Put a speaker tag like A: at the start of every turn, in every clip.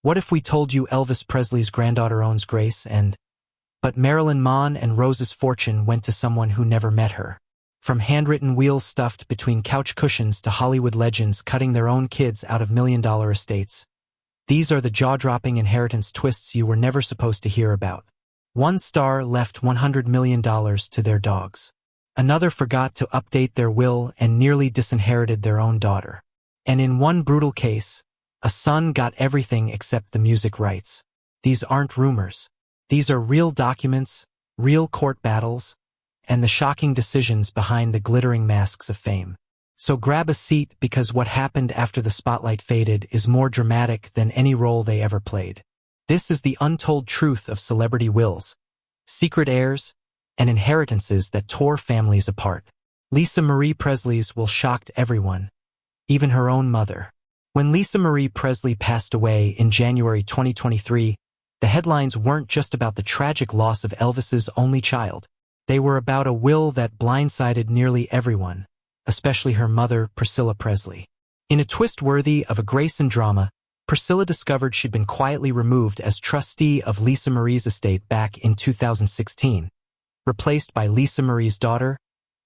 A: What if we told you Elvis Presley's granddaughter owns Grace But Marilyn Monroe and Rose's fortune went to someone who never met her. From handwritten wheels stuffed between couch cushions to Hollywood legends cutting their own kids out of million-dollar estates. These are the jaw-dropping inheritance twists you were never supposed to hear about. One star left $100 million to their dogs. Another forgot to update their will and nearly disinherited their own daughter. And in one brutal case, a son got everything except the music rights. These aren't rumors. These are real documents, real court battles, and the shocking decisions behind the glittering masks of fame. So grab a seat because what happened after the spotlight faded is more dramatic than any role they ever played. This is the untold truth of celebrity wills, secret heirs, and inheritances that tore families apart. Lisa Marie Presley's will shocked everyone, even her own mother. When Lisa Marie Presley passed away in January 2023, the headlines weren't just about the tragic loss of Elvis's only child. They were about a will that blindsided nearly everyone, especially her mother, Priscilla Presley. In a twist worthy of a Grayson drama, Priscilla discovered she'd been quietly removed as trustee of Lisa Marie's estate back in 2016, replaced by Lisa Marie's daughter,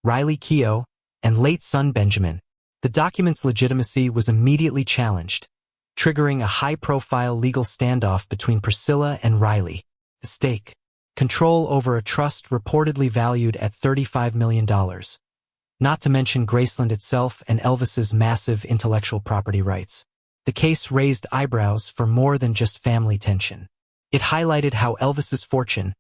A: Riley Keough, and late son Benjamin. The document's legitimacy was immediately challenged, triggering a high-profile legal standoff between Priscilla and Riley. The stake: control over a trust reportedly valued at $35 million. Not to mention Graceland itself and Elvis's massive intellectual property rights. The case raised eyebrows for more than just family tension. It highlighted how Elvis's fortune,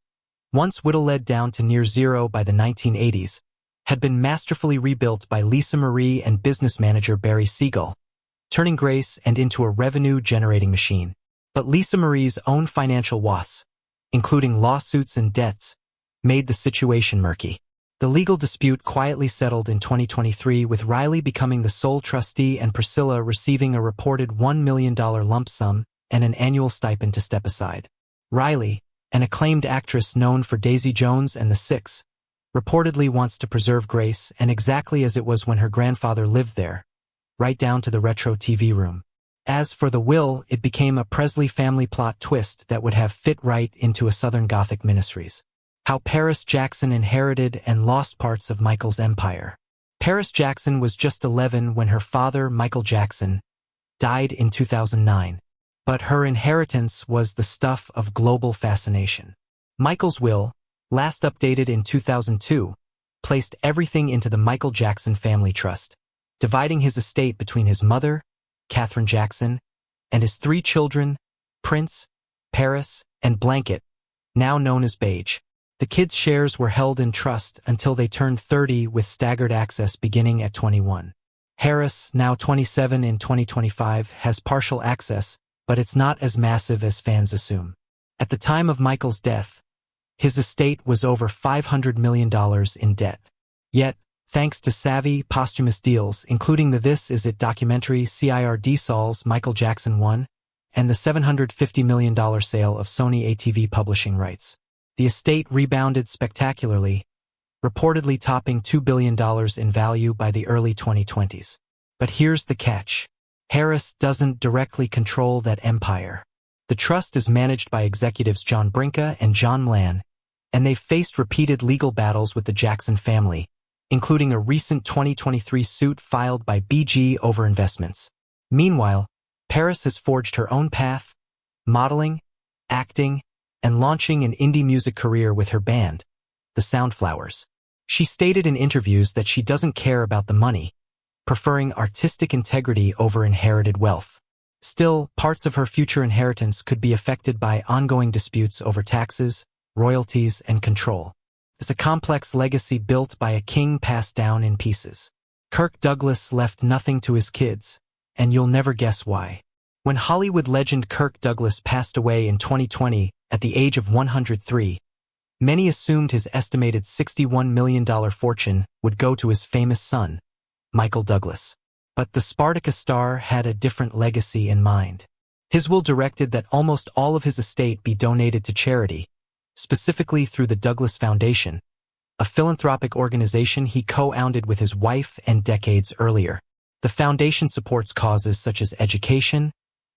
A: once whittled down to near zero by the 1980s, had been masterfully rebuilt by Lisa Marie and business manager Barry Siegel, turning Graceland into a revenue-generating machine. But Lisa Marie's own financial woes, including lawsuits and debts, made the situation murky. The legal dispute quietly settled in 2023 with Riley becoming the sole trustee and Priscilla receiving a reported $1 million lump sum and an annual stipend to step aside. Riley, an acclaimed actress known for Daisy Jones and The Six, reportedly wants to preserve Graceland exactly as it was when her grandfather lived there, right down to the retro TV room. As for the will, it became a Presley family plot twist that would have fit right into a Southern Gothic miniseries. How Paris Jackson inherited and lost parts of Michael's empire. Paris Jackson was just 11 when her father, Michael Jackson, died in 2009. But her inheritance was the stuff of global fascination. Michael's will, last updated in 2002, placed everything into the Michael Jackson Family Trust, dividing his estate between his mother, Catherine Jackson, and his 3 children, Prince, Paris, and Blanket, now known as Beige. The kids' shares were held in trust until they turned 30 with staggered access beginning at 21. Harris, now 27 in 2025, has partial access, but it's not as massive as fans assume. At the time of Michael's death, his estate was over $500 million in debt. Yet, thanks to savvy, posthumous deals, including the This Is It documentary CIRD Saul's Michael Jackson 1, and the $750 million sale of Sony ATV publishing rights, the estate rebounded spectacularly, reportedly topping $2 billion in value by the early 2020s. But here's the catch. Harris doesn't directly control that empire. The trust is managed by executives John Brinca and John Mlan, and they've faced repeated legal battles with the Jackson family, including a recent 2023 suit filed by BG over investments. Meanwhile, Paris has forged her own path, modeling, acting, and launching an indie music career with her band, the Soundflowers. She stated in interviews that she doesn't care about the money, preferring artistic integrity over inherited wealth. Still, parts of her future inheritance could be affected by ongoing disputes over taxes, royalties, and control. It's a complex legacy built by a king passed down in pieces. Kirk Douglas left nothing to his kids, and you'll never guess why. When Hollywood legend Kirk Douglas passed away in 2020 at the age of 103, many assumed his estimated $61 million fortune would go to his famous son, Michael Douglas. But the Spartacus star had a different legacy in mind. His will directed that almost all of his estate be donated to charity, specifically through the Douglas Foundation, a philanthropic organization he co-founded with his wife and decades earlier. The foundation supports causes such as education,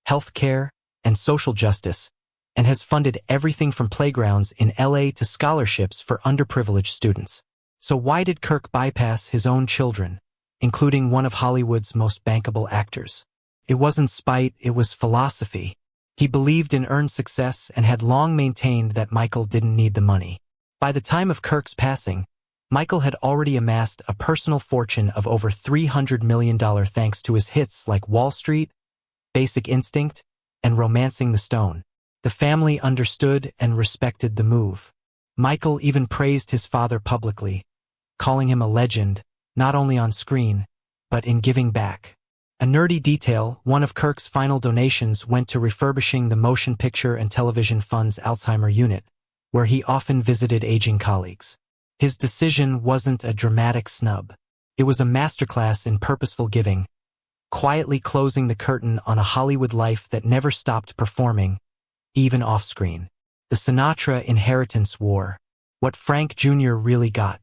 A: healthcare, and social justice, and has funded everything from playgrounds in LA to scholarships for underprivileged students. So why did Kirk bypass his own children, including one of Hollywood's most bankable actors? It wasn't spite, it was philosophy. He believed in earned success and had long maintained that Michael didn't need the money. By the time of Kirk's passing, Michael had already amassed a personal fortune of over $300 million thanks to his hits like Wall Street, Basic Instinct, and Romancing the Stone. The family understood and respected the move. Michael even praised his father publicly, calling him a legend, not only on screen, but in giving back. A nerdy detail, one of Kirk's final donations went to refurbishing the Motion Picture and Television Fund's Alzheimer unit, where he often visited aging colleagues. His decision wasn't a dramatic snub. It was a masterclass in purposeful giving, quietly closing the curtain on a Hollywood life that never stopped performing, even off-screen. The Sinatra Inheritance War. What Frank Jr. really got.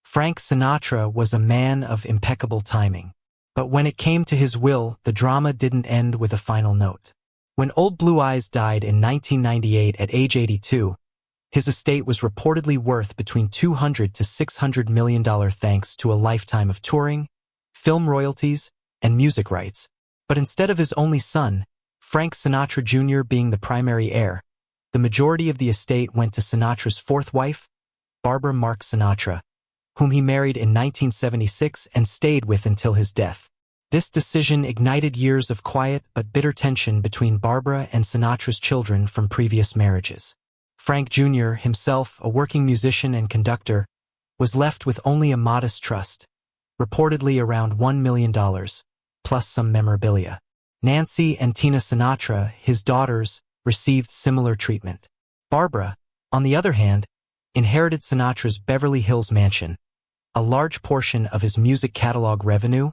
A: Frank Sinatra was a man of impeccable timing. But when it came to his will, the drama didn't end with a final note. When Old Blue Eyes died in 1998 at age 82, his estate was reportedly worth between $200 to $600 million thanks to a lifetime of touring, film royalties, and music rights. But instead of his only son, Frank Sinatra Jr. being the primary heir, the majority of the estate went to Sinatra's fourth wife, Barbara Mark Sinatra, whom he married in 1976 and stayed with until his death. This decision ignited years of quiet but bitter tension between Barbara and Sinatra's children from previous marriages. Frank Jr., himself a working musician and conductor, was left with only a modest trust, reportedly around $1 million, plus some memorabilia. Nancy and Tina Sinatra, his daughters, received similar treatment. Barbara, on the other hand, inherited Sinatra's Beverly Hills mansion, a large portion of his music catalog revenue,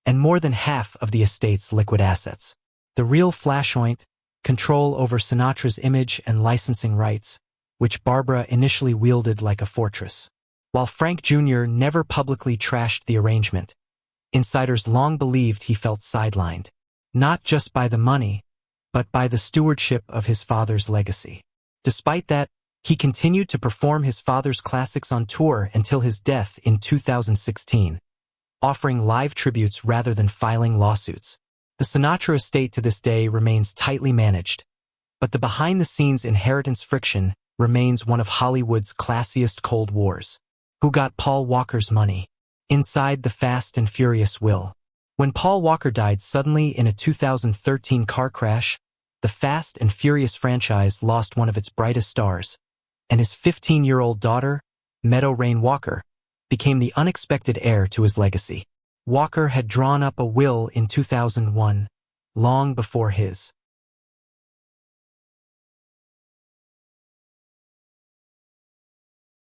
A: and more than half of the estate's liquid assets. The real flashpoint, control over Sinatra's image and licensing rights, which Barbara initially wielded like a fortress. While Frank Jr. never publicly trashed the arrangement, insiders long believed he felt sidelined, not just by the money, but by the stewardship of his father's legacy. Despite that, he continued to perform his father's classics on tour until his death in 2016, offering live tributes rather than filing lawsuits. The Sinatra estate to this day remains tightly managed, but the behind-the-scenes inheritance friction remains one of Hollywood's classiest Cold Wars. Who got Paul Walker's money? Inside the Fast and Furious will. When Paul Walker died suddenly in a 2013 car crash, the Fast and Furious franchise lost one of its brightest stars, and his 15-year-old daughter, Meadow Rain Walker, became the unexpected heir to his legacy. Walker had drawn up a will in 2001, long before his